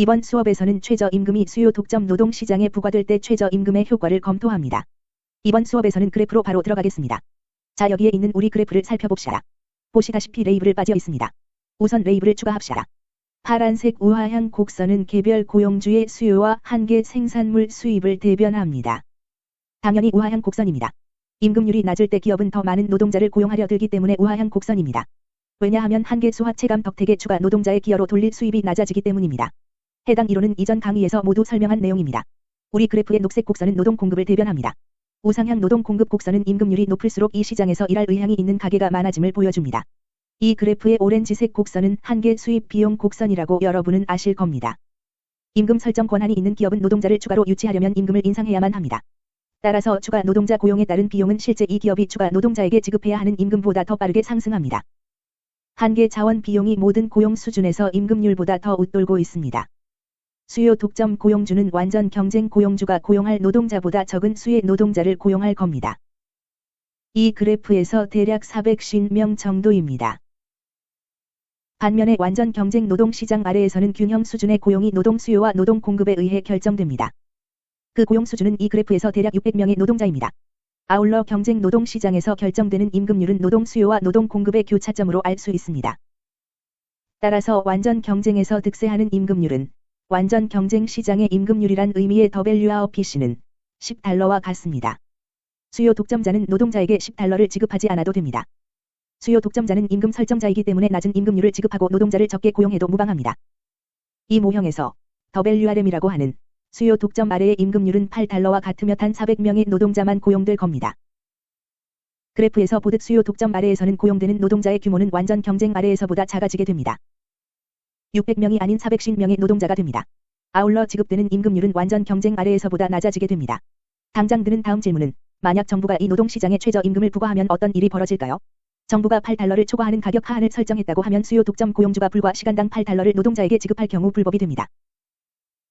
이번 수업에서는 최저임금이 수요 독점 노동시장에 부과될 때 최저임금의 효과를 검토합니다. 이번 수업에서는 그래프로 바로 들어가겠습니다. 자, 여기에 있는 우리 그래프를 살펴봅시다. 보시다시피 레이블을 빠져 있습니다. 우선 레이블을 추가합시다. 파란색 우하향 곡선은 개별 고용주의 수요와 한계 생산물 수입을 대변합니다. 당연히 우하향 곡선입니다. 임금률이 낮을 때 기업은 더 많은 노동자를 고용하려 들기 때문에 우하향 곡선입니다. 왜냐하면 한계 수화 체감 덕택의 추가 노동자의 기여로 돌릴 수입이 낮아지기 때문입니다. 해당 이론은 이전 강의에서 모두 설명한 내용입니다. 우리 그래프의 녹색 곡선은 노동 공급을 대변합니다. 우상향 노동 공급 곡선은 임금률이 높을수록 이 시장에서 일할 의향이 있는 가게가 많아짐을 보여줍니다. 이 그래프의 오렌지색 곡선은 한계 수입 비용 곡선이라고 여러분은 아실 겁니다. 임금 설정 권한이 있는 기업은 노동자를 추가로 유치하려면 임금을 인상해야만 합니다. 따라서 추가 노동자 고용에 따른 비용은 실제 이 기업이 추가 노동자에게 지급해야 하는 임금보다 더 빠르게 상승합니다. 한계 자원 비용이 모든 고용 수준에서 임금률보다 더 웃돌고 있습니다. 수요 독점 고용주는 완전 경쟁 고용주가 고용할 노동자보다 적은 수의 노동자를 고용할 겁니다. 이 그래프에서 대략 450명 정도입니다. 반면에 완전 경쟁 노동시장 아래에서는 균형 수준의 고용이 노동 수요와 노동 공급에 의해 결정됩니다. 그 고용 수준은 이 그래프에서 대략 600명의 노동자입니다. 아울러 경쟁 노동시장에서 결정되는 임금률은 노동 수요와 노동 공급의 교차점으로 알 수 있습니다. 따라서 완전 경쟁에서 득세하는 임금률은 완전 경쟁 시장의 임금률이란 의미의 WRPC는 $10와 같습니다. 수요 독점자는 노동자에게 $10를 지급하지 않아도 됩니다. 수요 독점자는 임금 설정자이기 때문에 낮은 임금률을 지급하고 노동자를 적게 고용해도 무방합니다. 이 모형에서 WRM이라고 하는 수요 독점 아래의 임금률은 $8와 같으며 단 400명의 노동자만 고용될 겁니다. 그래프에서 보듯 수요 독점 아래에서는 고용되는 노동자의 규모는 완전 경쟁 아래에서보다 작아지게 됩니다. 600명이 아닌 450명의 노동자가 됩니다. 아울러 지급되는 임금률은 완전 경쟁 아래에서보다 낮아지게 됩니다. 당장 드는 다음 질문은 만약 정부가 이 노동시장에 최저임금을 부과하면 어떤 일이 벌어질까요? 정부가 $8를 초과하는 가격 하한을 설정했다고 하면 수요 독점 고용주가 불과 시간당 $8를 노동자에게 지급할 경우 불법이 됩니다.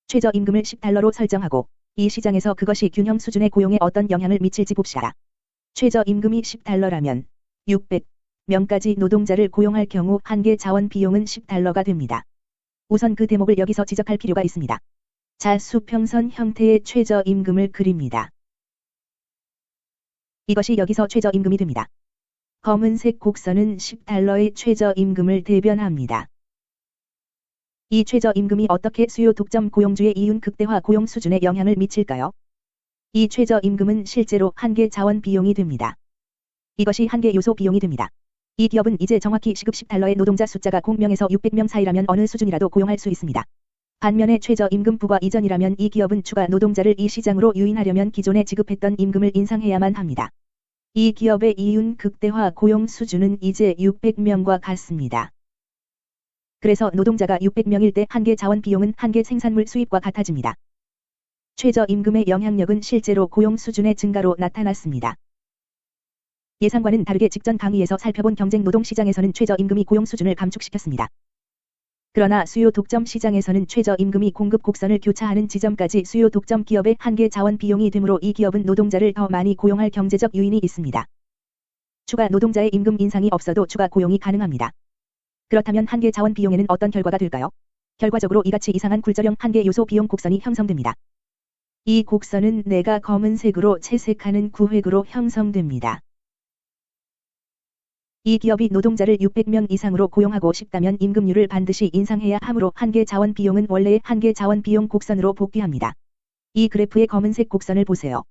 최저임금을 $10로 설정하고 이 시장에서 그것이 균형 수준의 고용에 어떤 영향을 미칠지 봅시다. 최저임금이 $10라면 600명까지 노동자를 고용할 경우 한계 자원 비용은 $10가 됩니다. 우선 그 대목을 여기서 지적할 필요가 있습니다. 자, 수평선 형태의 최저임금을 그립니다. 이것이 여기서 최저임금이 됩니다. 검은색 곡선은 $10의 최저임금을 대변합니다. 이 최저임금이 어떻게 수요 독점 고용주의 이윤 극대화 고용 수준에 영향을 미칠까요? 이 최저임금은 실제로 한계 자원 비용이 됩니다. 이것이 한계 요소 비용이 됩니다. 이 기업은 이제 정확히 시급 $10의 노동자 숫자가 0명에서 600명 사이라면 어느 수준이라도 고용할 수 있습니다. 반면에 최저임금 부과 이전이라면 이 기업은 추가 노동자를 이 시장으로 유인하려면 기존에 지급했던 임금을 인상해야만 합니다. 이 기업의 이윤 극대화 고용 수준은 이제 600명과 같습니다. 그래서 노동자가 600명일 때 한계 자원 비용은 한계 생산물 수입과 같아집니다. 최저임금의 영향력은 실제로 고용 수준의 증가로 나타났습니다. 예상과는 다르게 직전 강의에서 살펴본 경쟁 노동 시장에서는 최저임금이 고용 수준을 감축시켰습니다. 그러나 수요 독점 시장에서는 최저임금이 공급 곡선을 교차하는 지점까지 수요 독점 기업의 한계 자원 비용이 되므로 이 기업은 노동자를 더 많이 고용할 경제적 요인이 있습니다. 추가 노동자의 임금 인상이 없어도 추가 고용이 가능합니다. 그렇다면 한계 자원 비용에는 어떤 결과가 될까요? 결과적으로 이같이 이상한 굴절형 한계 요소 비용 곡선이 형성됩니다. 이 곡선은 내가 검은색으로 채색하는 구획으로 형성됩니다. 이 기업이 노동자를 600명 이상으로 고용하고 싶다면 임금률을 반드시 인상해야 하므로 한계 자원 비용은 원래의 한계 자원 비용 곡선으로 복귀합니다. 이 그래프의 검은색 곡선을 보세요.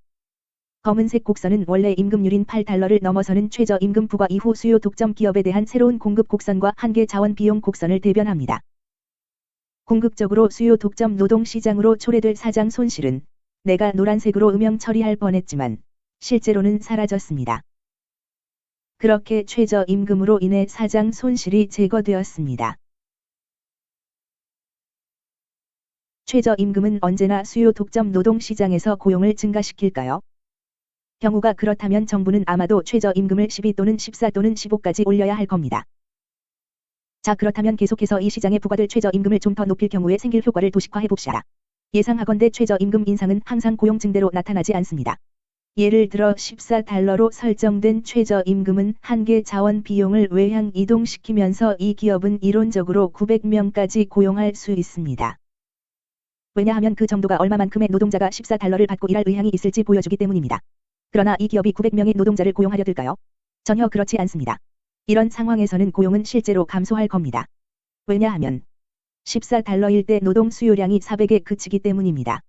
검은색 곡선은 원래 임금률인 $8를 넘어서는 최저임금 부과 이후 수요 독점 기업에 대한 새로운 공급 곡선과 한계 자원 비용 곡선을 대변합니다. 궁극적으로 수요 독점 노동시장으로 초래될 사장 손실은 내가 노란색으로 음영 처리할 뻔했지만 실제로는 사라졌습니다. 그렇게 최저임금으로 인해 사장 손실이 제거되었습니다. 최저임금은 언제나 수요 독점 노동시장에서 고용을 증가시킬까요? 경우가 그렇다면 정부는 아마도 최저임금을 12 또는 14 또는 15까지 올려야 할 겁니다. 자, 그렇다면 계속해서 이 시장에 부과될 최저임금을 좀 더 높일 경우에 생길 효과를 도식화해 봅시다. 예상하건대 최저임금 인상은 항상 고용 증대로 나타나지 않습니다. 예를 들어 $14로 설정된 최저임금은 한계 자원 비용을 외향 이동시키면서 이 기업은 이론적으로 900명까지 고용할 수 있습니다. 왜냐하면 그 정도가 얼마만큼의 노동자가 14달러를 받고 일할 의향이 있을지 보여주기 때문입니다. 그러나 이 기업이 900명의 노동자를 고용하려 들까요? 전혀 그렇지 않습니다. 이런 상황에서는 고용은 실제로 감소할 겁니다. 왜냐하면 14달러일 때 노동 수요량이 400에 그치기 때문입니다.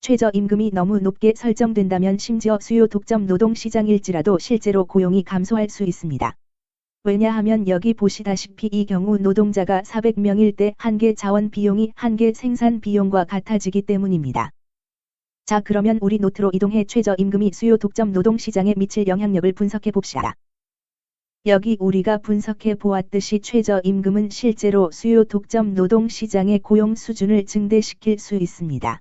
최저임금이 너무 높게 설정된다면 심지어 수요 독점 노동시장일지라도 실제로 고용이 감소할 수 있습니다. 왜냐하면 여기 보시다시피 이 경우 노동자가 400명일 때 한개 자원 비용이 한개 생산 비용과 같아지기 때문입니다. 자, 그러면 우리 노트로 이동해 최저임금이 수요 독점 노동시장에 미칠 영향력을 분석해 봅시다. 여기 우리가 분석해 보았듯이 최저임금은 실제로 수요 독점 노동시장의 고용 수준을 증대시킬 수 있습니다.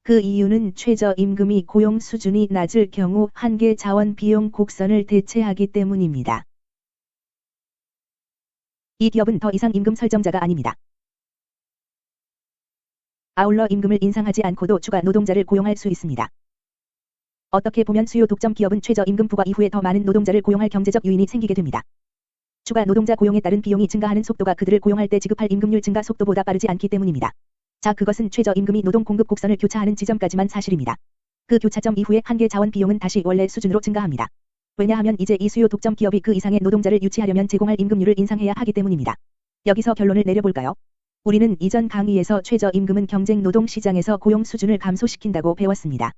그 이유는 최저임금이 고용 수준이 낮을 경우 한계 자원 비용 곡선을 대체하기 때문입니다. 이 기업은 더 이상 임금 설정자가 아닙니다. 아울러 임금을 인상하지 않고도 추가 노동자를 고용할 수 있습니다. 어떻게 보면 수요 독점 기업은 최저임금 부과 이후에 더 많은 노동자를 고용할 경제적 요인이 생기게 됩니다. 추가 노동자 고용에 따른 비용이 증가하는 속도가 그들을 고용할 때 지급할 임금률 증가 속도보다 빠르지 않기 때문입니다. 자, 그것은 최저임금이 노동 공급 곡선을 교차하는 지점까지만 사실입니다. 그 교차점 이후에 한계 자원 비용은 다시 원래 수준으로 증가합니다. 왜냐하면 이제 이 수요 독점 기업이 그 이상의 노동자를 유치하려면 제공할 임금률을 인상해야 하기 때문입니다. 여기서 결론을 내려볼까요? 우리는 이전 강의에서 최저임금은 경쟁 노동 시장에서 고용 수준을 감소시킨다고 배웠습니다.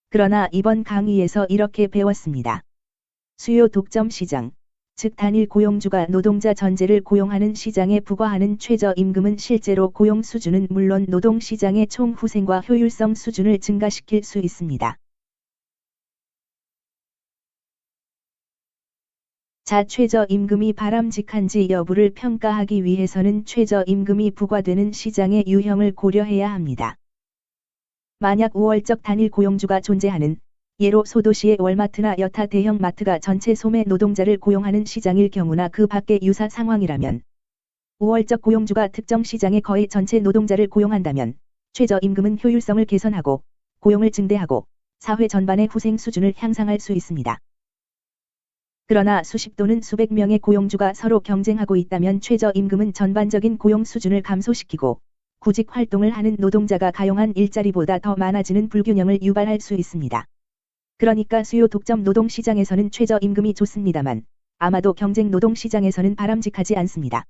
그러나 이번 강의에서 이렇게 배웠습니다. 수요 독점 시장, 즉 단일 고용주가 노동자 전체를 고용하는 시장에 부과하는 최저임금은 실제로 고용 수준은 물론 노동시장의 총 후생과 효율성 수준을 증가시킬 수 있습니다. 자, 최저임금이 바람직한지 여부를 평가하기 위해서는 최저임금이 부과되는 시장의 유형을 고려해야 합니다. 만약 우월적 단일 고용주가 존재하는 예로 소도시의 월마트나 여타 대형 마트가 전체 소매 노동자를 고용하는 시장일 경우나 그 밖의 유사 상황이라면 우월적 고용주가 특정 시장의 거의 전체 노동자를 고용한다면 최저임금은 효율성을 개선하고 고용을 증대하고 사회 전반의 후생 수준을 향상할 수 있습니다. 그러나 수십 또는 수백 명의 고용주가 서로 경쟁하고 있다면 최저임금은 전반적인 고용 수준을 감소시키고 구직 활동을 하는 노동자가 가용한 일자리보다 더 많아지는 불균형을 유발할 수 있습니다. 그러니까 수요 독점 노동 시장에서는 최저임금이 좋습니다만 아마도 경쟁 노동 시장에서는 바람직하지 않습니다.